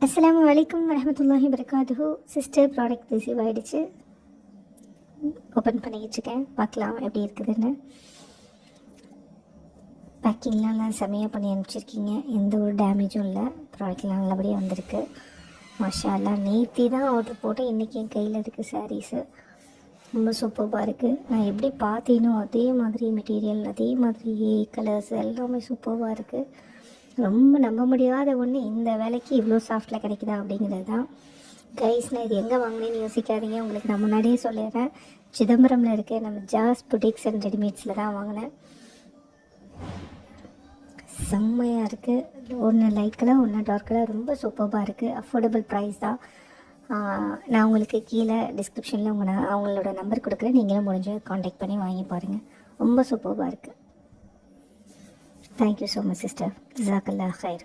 அஸ்ஸலாமு அலைக்கும் வரஹ்மத்துல்லாஹி வபரகாத்துஹு. சிஸ்டர் ப்ராடக்ட் ரிசீவ் ஆகிடுச்சு. ஓப்பன் பண்ணிக்கிட்டுருக்கேன், பார்க்கலாம் எப்படி இருக்குதுன்னு. பேக்கிங்லாம் நல்லா செமையாக பண்ணி அனுப்பிச்சிருக்கீங்க, எந்த ஒரு டேமேஜும் இல்லை. ப்ராடக்ட்லாம் நல்லபடியாக வந்திருக்கு. மாஷா அல்லாஹ். நேற்று தான் ஆர்டர் போட்டேன், இன்றைக்கி என் கையில் இருக்குது சாரீஸு. ரொம்ப சூப்பராக இருக்குது. நான் எப்படி பார்த்தேனோ அதே மாதிரி மெட்டீரியல், அதே மாதிரி கலர்ஸ் எல்லாமே சூப்பராக இருக்குது. ரொம்ப நம்ப முடியாத ஒன்று, இந்த வேலைக்கு இவ்வளோ சாஃப்டில் கிடைக்குதா அப்படிங்கிறது தான். கைஸ், நான் இது எங்கே வாங்கினேன்னு யோசிக்காதீங்க, உங்களுக்கு நான் முன்னாடியே சொல்லிடுறேன். சிதம்பரமில் இருக்க நம்ம ஜாஸ் புட்டிக்ஸ் அண்ட் ரெடிமேட்ஸில் தான் வாங்கினேன். செம்மையாக இருக்குது. ஒன்று லைட் கலர், ஒன்று டார்க் கலர், ரொம்ப சூப்பராக இருக்குது. அஃபோர்டபுள் ப்ரைஸ் தான். நான் உங்களுக்கு கீழே டிஸ்கிரிப்ஷனில் அவங்களோட நம்பர் கொடுக்குறேன், நீங்களும் முடிஞ்ச காண்டாக்ட் பண்ணி வாங்கி பாருங்கள். ரொம்ப சூப்பராக இருக்குது. Thank you so much, sister. Jazakallah khair.